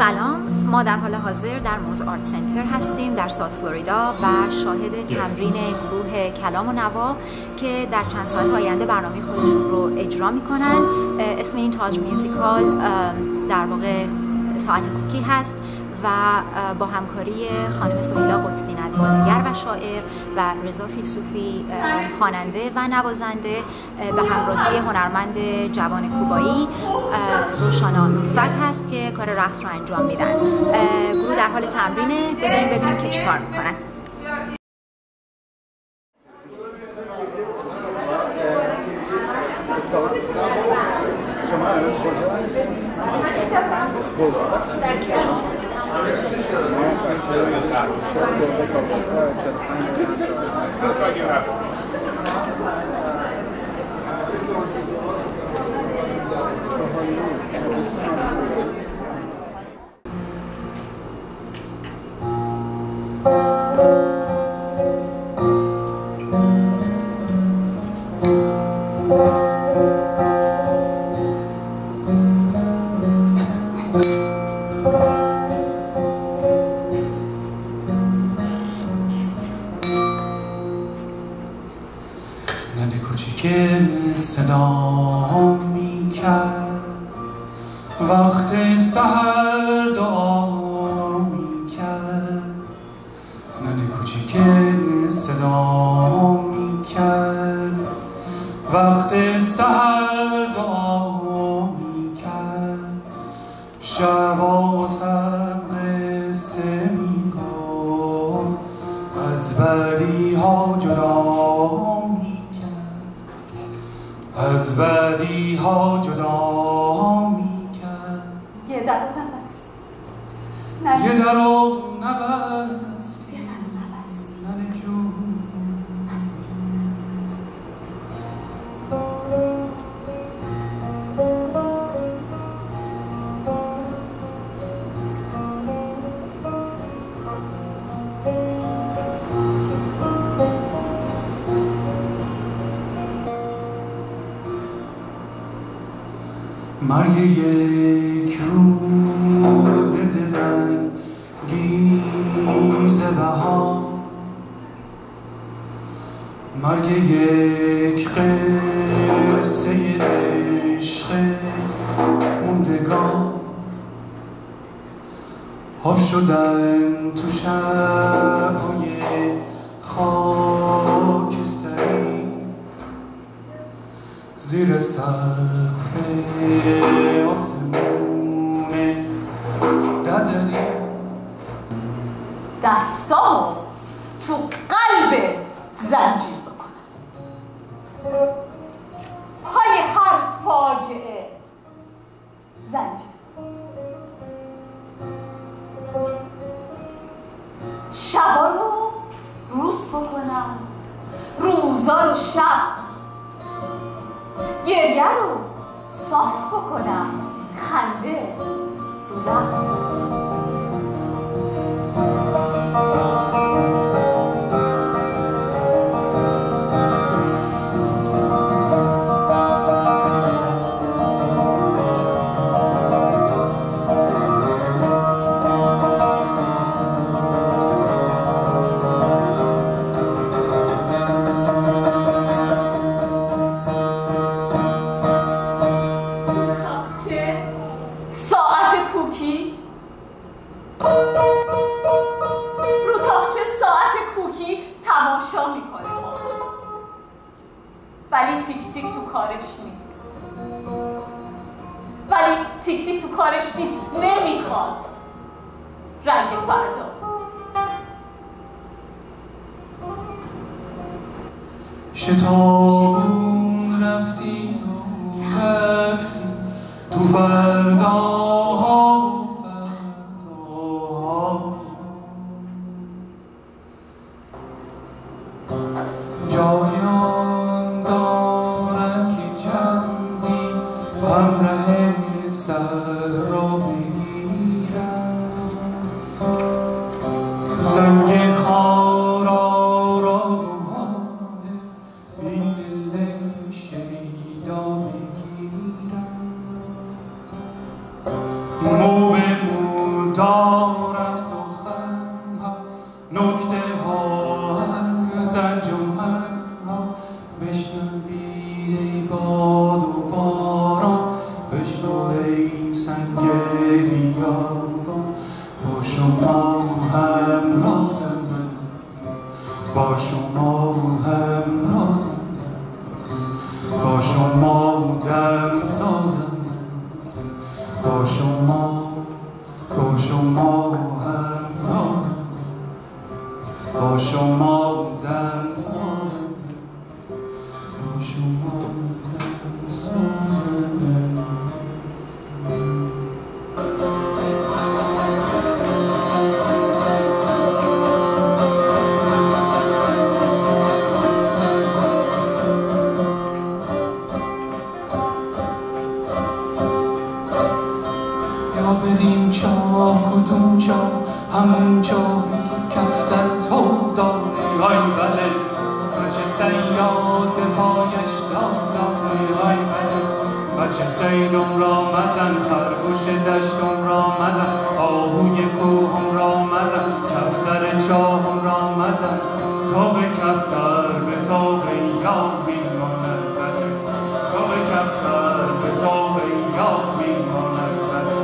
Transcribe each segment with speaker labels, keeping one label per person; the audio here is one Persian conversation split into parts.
Speaker 1: سلام، ما در حال حاضر در موز آرت سنتر هستیم در ساوت فلوریدا و شاهد تمرین گروه کلام و نوا که در چند ساعت آینده برنامه خودشون رو اجرا میکنن. اسم این تاج میوزیکال در واقع ساعت کوکی هست و با همکاری خانم سهیلا قدس‌دینت بازیگر و شاعر و رضا فیلسوفی خواننده و نوازنده به همراهی هنرمند جوان کوبایی روشانا نفرت هست که کار رقص رو انجام میدن. گروه در حال تمرینه، بذاریم ببینیم که چیکار میکنن.
Speaker 2: ننه کوچیک صدا می کرد وقت سحر دعا می کرد. ننه کوچیک صدا می کرد وقت سحر دعا می کرد. شبا سر قصه می گفت از بدی ها جدا، از بدی ها جدا می کرد.
Speaker 3: یه در رو نبستی،
Speaker 2: یه در رو نبستی، ننه جون. مرگ یک روز دلانگیز بهار، مرگ یک قصه عشق موندگار، حب شدن تو شب‌های خاکستری زیر سقف آسمون ددری.
Speaker 3: دستامو تو قلب زنجیر بکنم، پای هر فاجعه زنجیر، شبا رو روز بکنم، روزا رو شب، گریه رو صاف بکنم، خنده رو لب. رو تاقچه ساعت کوکی تماشا میکنه، ولی تیک تیک تو کارش نیست، ولی تیک تیک تو کارش نیست. نمیخواد رنگ فردا.
Speaker 2: شتابون رفتی تو فرداها جایان دارد که چندی همراه صحرا بگیرد. سنگ خارا را بین لب شیدا بگیرد. بریم چاه کدوم چاه همون چاهی که کفتر تو داری های بله بچه سیاد پایش داری های بله بچه سیدم را مزن خرگوش دشتم را مزن آهوی کوهم را مزن کفتر چاهم را مزن تا به کفتر به تاق یاد میماند بله تا به کفتر به تاق یاد میماند بله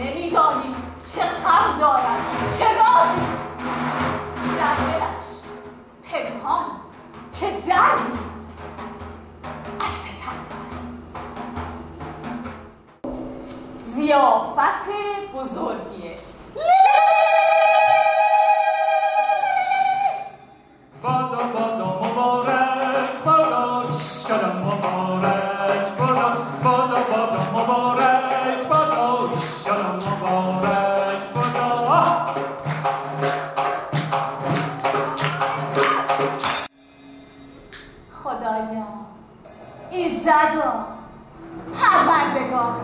Speaker 3: نمیدانی چه غم دارد چه رازی در دلش پنهان چه دردی از ستم دارد ضیافت بزرگیه
Speaker 2: بادا بادا مبارک بادا ایشالا مبارک بادا بادا بادا مبارک بادا ایشالا مبارک بادا
Speaker 3: خدایا ایزدا پروردگار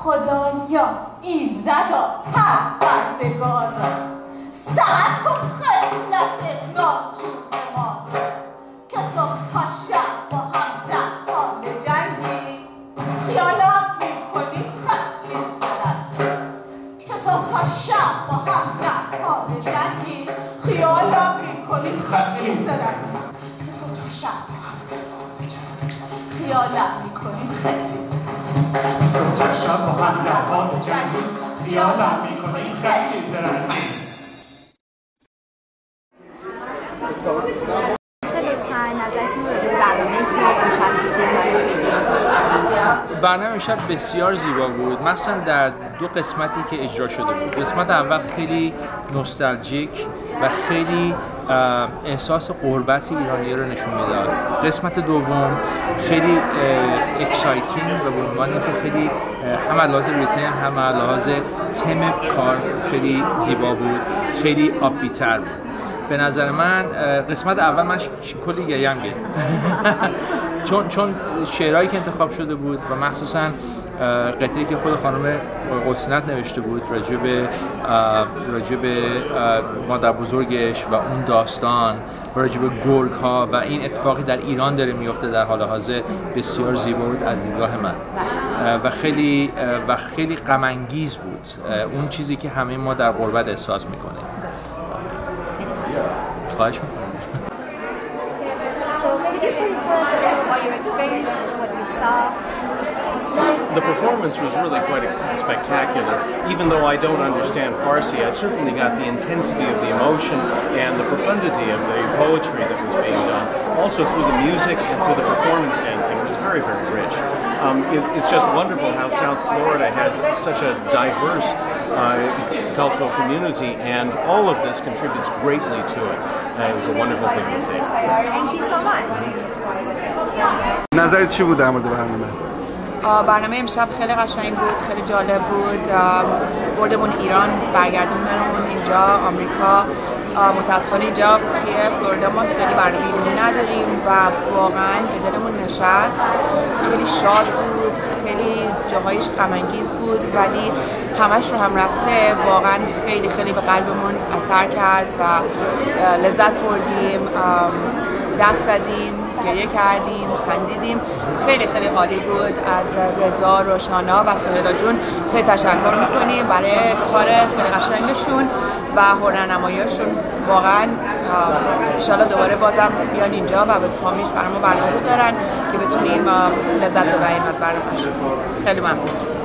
Speaker 3: خدایا ایزدا پروردگار ساعت کن خصلت ناجور ما که صبح تا شب با هم در حال جنگی خیالات میکنیم خیلی سرد که صبح تا شب با هم در حال جنگی خیالات میکنیم خیلی سرد که صبح تا شب با هم در حال جنگی خیالات میکنیم خیلی سرد
Speaker 2: صبح تا شب با هم در حال جنگی خیالات میکنیم خیلی سرد
Speaker 4: برنامه امشب بسیار زیبا بود، مخصوصا در دو قسمتی که اجرا شده بود. قسمت اول خیلی نوستالژیک و خیلی احساس غربت ایرانی رو نشون میداد. قسمت دوم خیلی اکسایتینگ و به عنوان اینکه خیلی هم از لحاظ ریتم هم از لحاظ تم کار خیلی زیبا بود، آپی آپی‌تر بود. به نظر من قسمت اول من کلی گریم گرفت چون شعرهایی که انتخاب شده بود و مخصوصا قطعه‌ای که خود خانم قسنت نوشته بود راجع به مادر بزرگش و اون داستان و راجع به گرگ ها و این اتفاقی در ایران داره میفته در حال حاضر بسیار زیبا بود از دیدگاه من و خیلی غم انگیز بود، اون چیزی که همه ما در غربت احساس میکنیم. خواهش میکنم.
Speaker 1: So maybe give us a little about your experience
Speaker 5: The performance was really quite spectacular. Even though I don't understand Farsi, I certainly got the intensity of the emotion and the profundity of the poetry that was being done. Also through the music and through the performance dancing, it was very, very rich. It's just wonderful how South Florida has such a diverse cultural community, and all of this contributes greatly to it. It was a wonderful thing to see.
Speaker 1: Thank you so much.
Speaker 6: نظرت چی بود در مورد برنامه؟
Speaker 7: برنامه امشب خیلی قشنگ بود، خیلی جالب بود. بردمون ایران، برگردوندمون اینجا آمریکا. متاسفانه اینجا توی فلوریدا ما خیلی برنامه ایرانی نداریم و واقعا به دلمون نشست. خیلی شاد بود، خیلی جاهایش غم انگیز بود، ولی همش رو هم رفته واقعا خیلی خیلی به قلبمون اثر کرد و لذت بردیم، دست زدیم، گریه کردیم، خندیدیم. خیلی خیلی عالی بود. از رضا، روشانا و سهیلا جون خیلی تشکر میکنیم برای کار خیلی قشنگشون و هنرنماییشون. واقعا انشالله دوباره بازم بیان اینجا و به اسپامیش برامون برنامه بذارن که بتونیم لذت ببریم از برنامهشون. خیلی ممنون.